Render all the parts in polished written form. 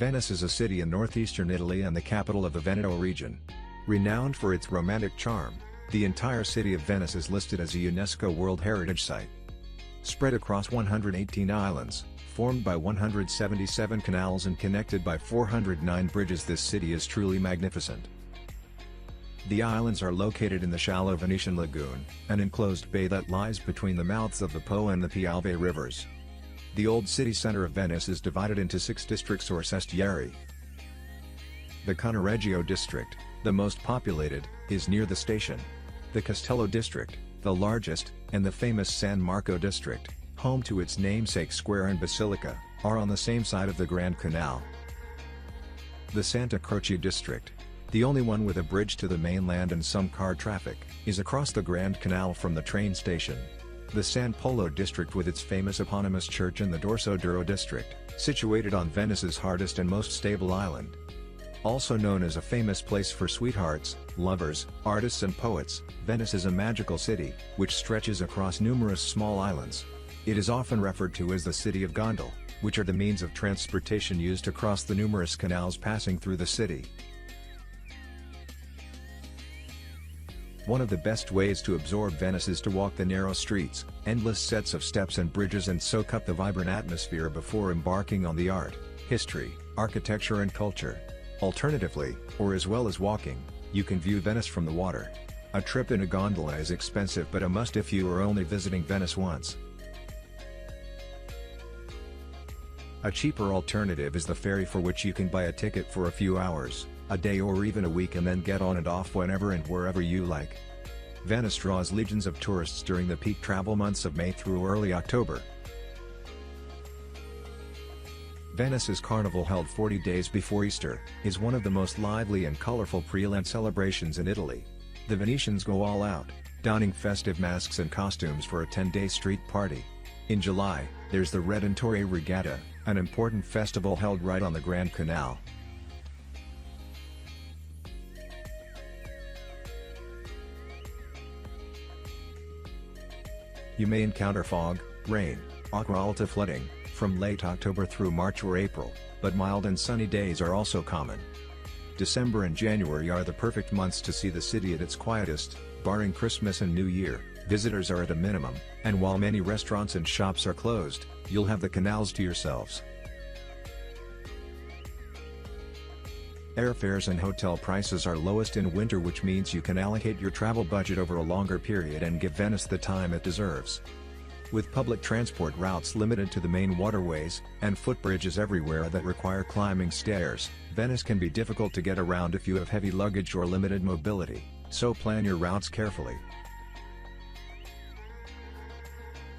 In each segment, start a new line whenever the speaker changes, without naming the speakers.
Venice is a city in northeastern Italy and the capital of the Veneto region. Renowned for its romantic charm, the entire city of Venice is listed as a UNESCO World Heritage Site. Spread across 118 islands, formed by 177 canals and connected by 409 bridges, this city is truly magnificent. The islands are located in the shallow Venetian Lagoon, an enclosed bay that lies between the mouths of the Po and the Piave rivers. The old city center of Venice is divided into 6 districts or sestieri. The Canal district, the most populated, is near the station. The Castello district, the largest, and the famous San Marco district, home to its namesake square and basilica, are on the same side of the Grand Canal. The Santa Croce district, the only one with a bridge to the mainland and some car traffic, is across the Grand Canal from the train station. The San Polo district with its famous eponymous church, and the Dorso Duro district, situated on Venice's hardest and most stable island. Also known as a famous place for sweethearts, lovers, artists and poets, Venice is a magical city, which stretches across numerous small islands. It is often referred to as the City of Gondole, which are the means of transportation used to cross the numerous canals passing through the city. One of the best ways to absorb Venice is to walk the narrow streets, endless sets of steps and bridges, and soak up the vibrant atmosphere before embarking on the art, history, architecture and culture. Alternatively, or as well as walking, you can view Venice from the water. A trip in a gondola is expensive but a must if you are only visiting Venice once. A cheaper alternative is the ferry, for which you can buy a ticket for a few hours, a day or even a week, and then get on and off whenever and wherever you like. Venice draws legions of tourists during the peak travel months of May through early October. Venice's carnival, held 40 days before Easter, is one of the most lively and colorful pre-Lent celebrations in Italy. The Venetians go all out, donning festive masks and costumes for a 10-day street party. In July, there's the Redentore Regatta, an important festival held right on the Grand Canal. You may encounter fog, rain, acqua alta flooding, from late October through March or April, but mild and sunny days are also common. December and January are the perfect months to see the city at its quietest. Barring Christmas and New Year, visitors are at a minimum, and while many restaurants and shops are closed, you'll have the canals to yourselves. Airfares and hotel prices are lowest in winter, which means you can allocate your travel budget over a longer period and give Venice the time it deserves. With public transport routes limited to the main waterways, and footbridges everywhere that require climbing stairs, Venice can be difficult to get around if you have heavy luggage or limited mobility, so plan your routes carefully.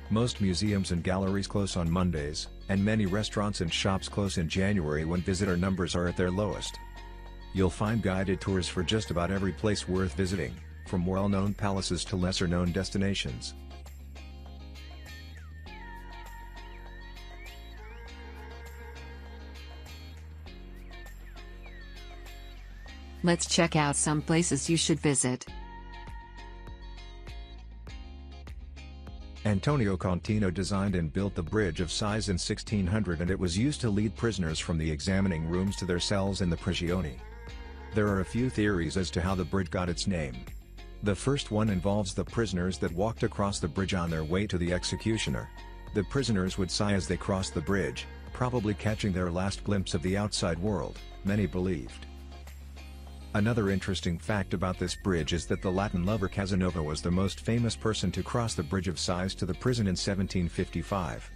Most museums and galleries close on Mondays, and many restaurants and shops close in January when visitor numbers are at their lowest. You'll find guided tours for just about every place worth visiting, from well-known palaces to lesser-known destinations.
Let's check out some places you should visit.
Antonio Contino designed and built the Bridge of Sighs in 1600, and it was used to lead prisoners from the examining rooms to their cells in the prigioni. There are a few theories as to how the bridge got its name. The first one involves the prisoners that walked across the bridge on their way to the executioner. The prisoners would sigh as they crossed the bridge, probably catching their last glimpse of the outside world, many believed. Another interesting fact about this bridge is that the Latin lover Casanova was the most famous person to cross the Bridge of Sighs to the prison in 1755.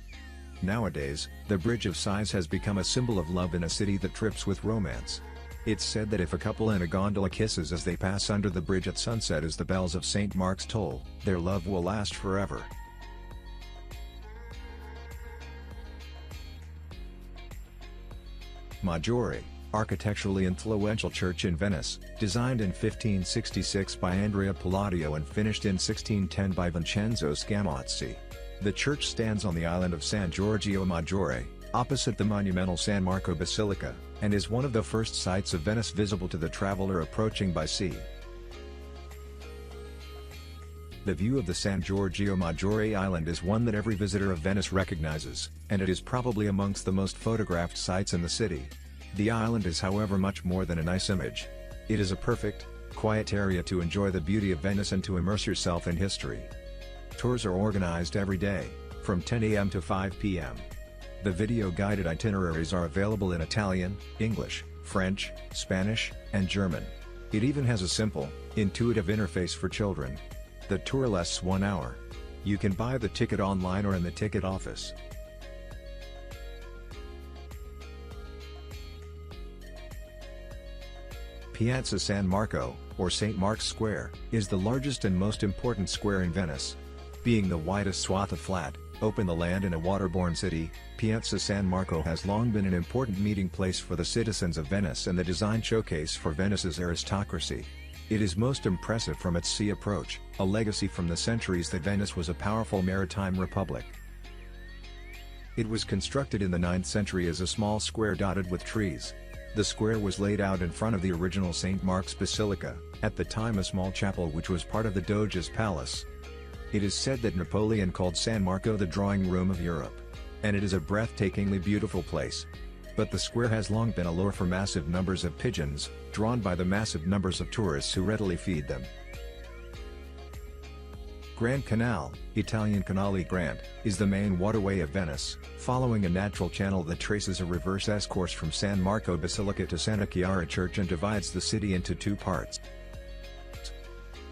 Nowadays, the Bridge of Sighs has become a symbol of love in a city that drips with romance. It's said that if a couple in a gondola kisses as they pass under the bridge at sunset as the bells of St. Mark's toll, their love will last forever. Maggiore, architecturally influential church in Venice, designed in 1566 by Andrea Palladio and finished in 1610 by Vincenzo Scamozzi. The church stands on the island of San Giorgio Maggiore, opposite the monumental San Marco Basilica, and is one of the first sights of Venice visible to the traveler approaching by sea. The view of the San Giorgio Maggiore island is one that every visitor of Venice recognizes, and it is probably amongst the most photographed sights in the city. The island is however much more than a nice image. It is a perfect, quiet area to enjoy the beauty of Venice and to immerse yourself in history. Tours are organized every day, from 10 a.m. to 5 p.m. The video-guided itineraries are available in Italian, English, French, Spanish, and German. It even has a simple, intuitive interface for children. The tour lasts 1 hour. You can buy the ticket online or in the ticket office. Piazza San Marco, or St. Mark's Square, is the largest and most important square in Venice. Being the widest swath of flat, open land in a waterborne city, Piazza San Marco has long been an important meeting place for the citizens of Venice and the design showcase for Venice's aristocracy. It is most impressive from its sea approach, a legacy from the centuries that Venice was a powerful maritime republic. It was constructed in the 9th century as a small square dotted with trees. The square was laid out in front of the original St. Mark's Basilica, at the time a small chapel which was part of the Doge's palace. It is said that Napoleon called San Marco the drawing room of Europe. And it is a breathtakingly beautiful place. But the square has long been a lure for massive numbers of pigeons, drawn by the massive numbers of tourists who readily feed them. Grand Canal, Italian Canale Grande, is the main waterway of Venice, following a natural channel that traces a reverse S-course from San Marco Basilica to Santa Chiara Church and divides the city into two parts.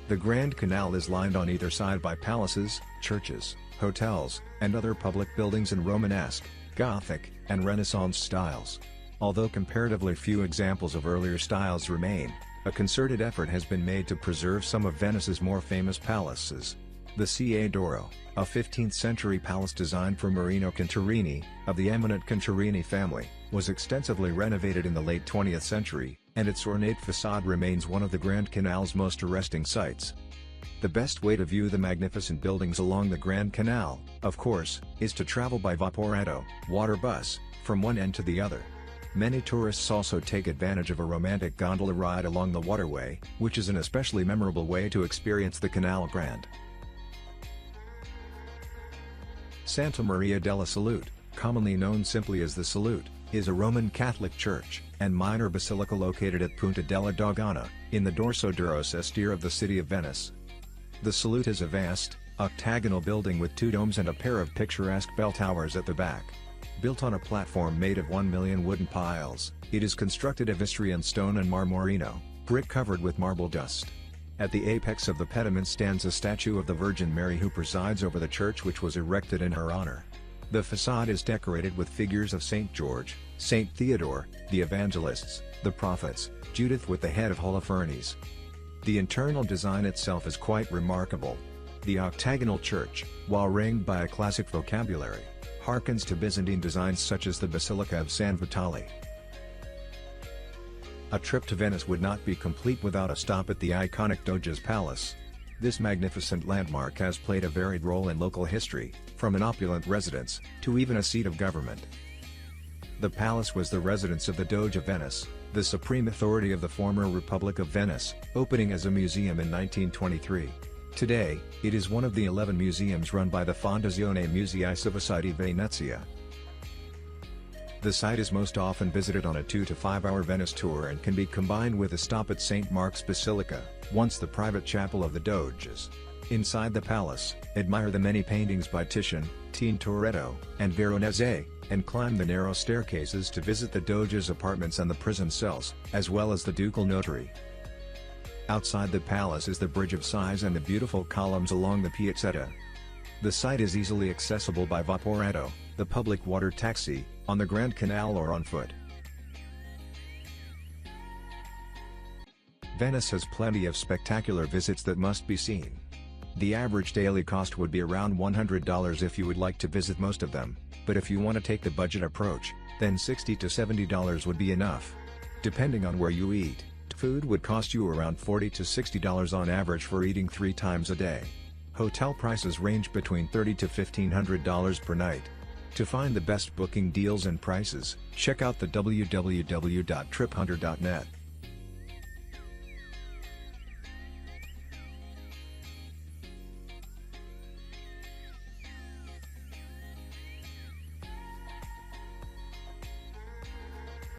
The Grand Canal is lined on either side by palaces, churches, hotels, and other public buildings in Romanesque, Gothic, and Renaissance styles. Although comparatively few examples of earlier styles remain, a concerted effort has been made to preserve some of Venice's more famous palaces. The Ca' d'Oro, a 15th-century palace designed for Marino Contarini, of the eminent Contarini family, was extensively renovated in the late 20th century, and its ornate facade remains one of the Grand Canal's most arresting sights. The best way to view the magnificent buildings along the Grand Canal, of course, is to travel by Vaporetto, water bus, from one end to the other. Many tourists also take advantage of a romantic gondola ride along the waterway, which is an especially memorable way to experience the Canal Grande. Santa Maria della Salute, commonly known simply as the Salute, is a Roman Catholic church and minor basilica located at Punta della Dogana, in the Dorso duro Sestiere of the city of Venice. The Salute is a vast, octagonal building with two domes and a pair of picturesque bell towers at the back. Built on a platform made of 1 million wooden piles, it is constructed of Istrian stone and marmorino, brick covered with marble dust. At the apex of the pediment stands a statue of the Virgin Mary who presides over the church, which was erected in her honor. The facade is decorated with figures of St. George, St. Theodore, the Evangelists, the Prophets, Judith with the head of Holofernes. The internal design itself is quite remarkable. The octagonal church, while ringed by a classic vocabulary, harkens to Byzantine designs such as the Basilica of San Vitale. A trip to Venice would not be complete without a stop at the iconic Doge's Palace. This magnificent landmark has played a varied role in local history, from an opulent residence, to even a seat of government. The palace was the residence of the Doge of Venice, the supreme authority of the former Republic of Venice, opening as a museum in 1923. Today, it is one of the 11 museums run by the Fondazione Musei Civici Venezia. The site is most often visited on a 2 to 5 hour Venice tour and can be combined with a stop at St. Mark's Basilica, once the private chapel of the Doges. Inside the palace, admire the many paintings by Titian, Tintoretto, and Veronese, and climb the narrow staircases to visit the Doge's apartments and the prison cells, as well as the ducal notary. Outside the palace is the Bridge of Sighs and the beautiful columns along the Piazzetta. The site is easily accessible by Vaporetto, the public water taxi, on the Grand Canal or on foot. Venice has plenty of spectacular visits that must be seen. The average daily cost would be around $100 if you would like to visit most of them, but if you want to take the budget approach, then $60 to $70 would be enough. Depending on where you eat, food would cost you around $40 to $60 on average for eating 3 times a day. Hotel prices range between $30 to $1,500 per night. To find the best booking deals and prices, check out the www.triphunter.net.